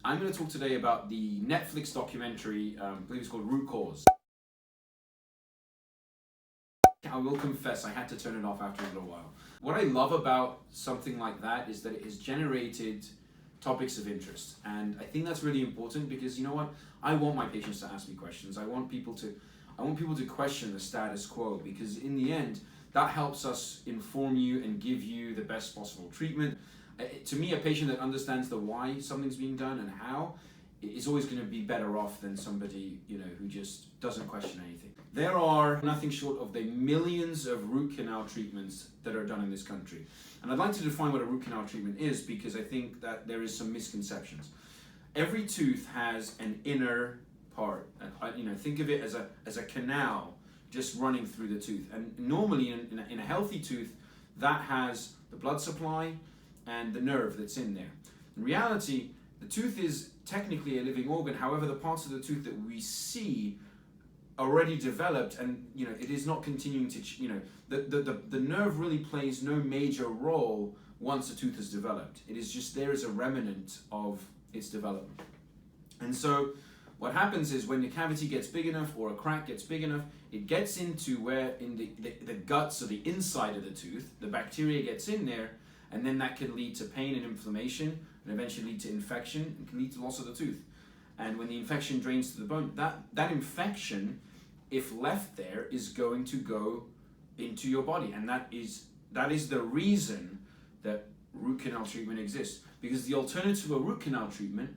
I'm going to talk today about the Netflix documentary, I believe it's called Root Cause. I will confess I had to turn it off after a little while. What I love about something like that is that it has generated topics of interest, and I think that's really important because, you know what, I want my patients to ask me questions. I want people to question the status quo, because in the end that helps us inform you and give you the best possible treatment. To me, a patient that understands the why something's being done and how is always going to be better off than somebody, who just doesn't question anything. There are nothing short of the millions of root canal treatments that are done in this country. And I'd like to define what a root canal treatment is, because I think that there is some misconceptions. Every tooth has an inner part. Think of it as a canal just running through the tooth. And normally in a healthy tooth, that has the blood supply and the nerve that's in there. In reality, the tooth is technically a living organ. However, the parts of the tooth that we see already developed, and it is not continuing to, the nerve really plays no major role once the tooth is developed. It is just there as a remnant of its development. And so what happens is when the cavity gets big enough or a crack gets big enough, it gets into where in the guts or the inside of the tooth, the bacteria gets in there, and then that can lead to pain and inflammation, and eventually lead to infection, and can lead to loss of the tooth. And when the infection drains to the bone, that infection, if left there, is going to go into your body. And that is the reason that root canal treatment exists. Because the alternative to a root canal treatment,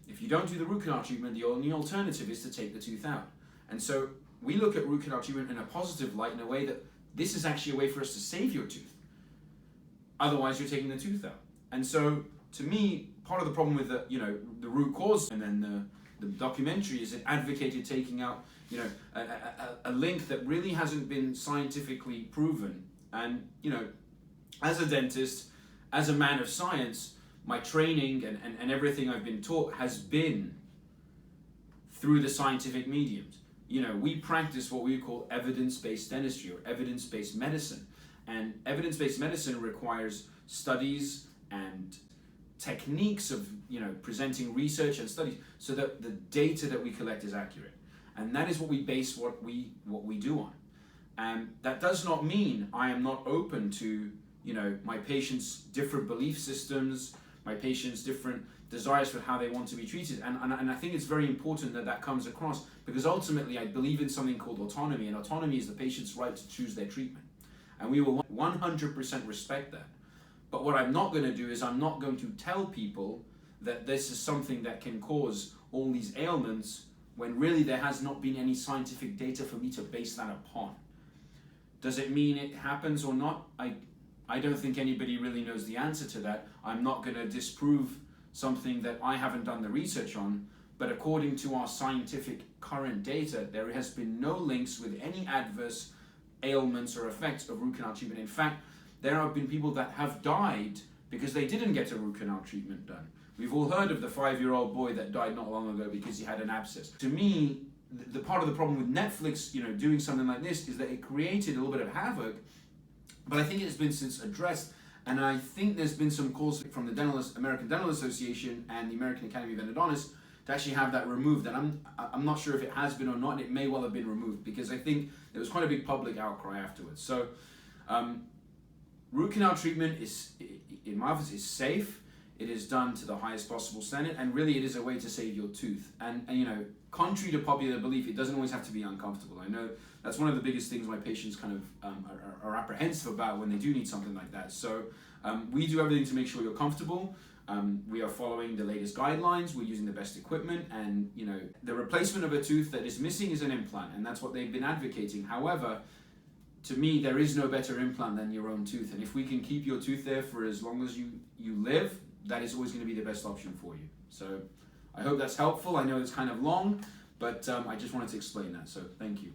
if you don't do the root canal treatment, the only alternative is to take the tooth out. And so we look at root canal treatment in a positive light, in a way that this is actually a way for us to save your tooth. Otherwise, you're taking the tooth out. And so, to me, part of the problem with the root cause and then the documentary is it advocated taking out a link that really hasn't been scientifically proven. And as a dentist, as a man of science, my training and everything I've been taught has been through the scientific mediums. We practice what we call evidence-based dentistry or evidence-based medicine. And evidence-based medicine requires studies and techniques of presenting research and studies so that the data that we collect is accurate. And that is what we base what we do on. And that does not mean I am not open to my patients' different belief systems, my patients' different desires for how they want to be treated. And I think it's very important that comes across, because ultimately I believe in something called autonomy, and autonomy is the patient's right to choose their treatment. And we will 100% respect that. But what I'm not going to do is I'm not going to tell people that this is something that can cause all these ailments, when really there has not been any scientific data for me to base that upon. Does it mean it happens or not? I don't think anybody really knows the answer to that. I'm not going to disprove something that I haven't done the research on, but according to our scientific current data, there has been no links with any adverse ailments or effects of root canal treatment. In fact, there have been people that have died because they didn't get a root canal treatment done. We've all heard of the 5-year-old boy that died not long ago because he had an abscess. To me, the part of the problem with Netflix, doing something like this, is that it created a little bit of havoc, but I think it has been since addressed. And I think there's been some calls from the American Dental Association and the American Academy of Endodontists to actually have that removed. And I'm not sure if it has been or not, and it may well have been removed, because I think there was quite a big public outcry afterwards. So root canal treatment is, in my office, is safe. It is done to the highest possible standard, and really it is a way to save your tooth. And contrary to popular belief, it doesn't always have to be uncomfortable. I know that's one of the biggest things my patients kind of are apprehensive about when they do need something like that. So we do everything to make sure you're comfortable. We are following the latest guidelines. We're using the best equipment, and the replacement of a tooth that is missing is an implant, and that's what they've been advocating. However, to me, there is no better implant than your own tooth, and if we can keep your tooth there for as long as you live, that is always going to be the best option for you. So I hope that's helpful. I know it's kind of long, but I just wanted to explain that, so thank you.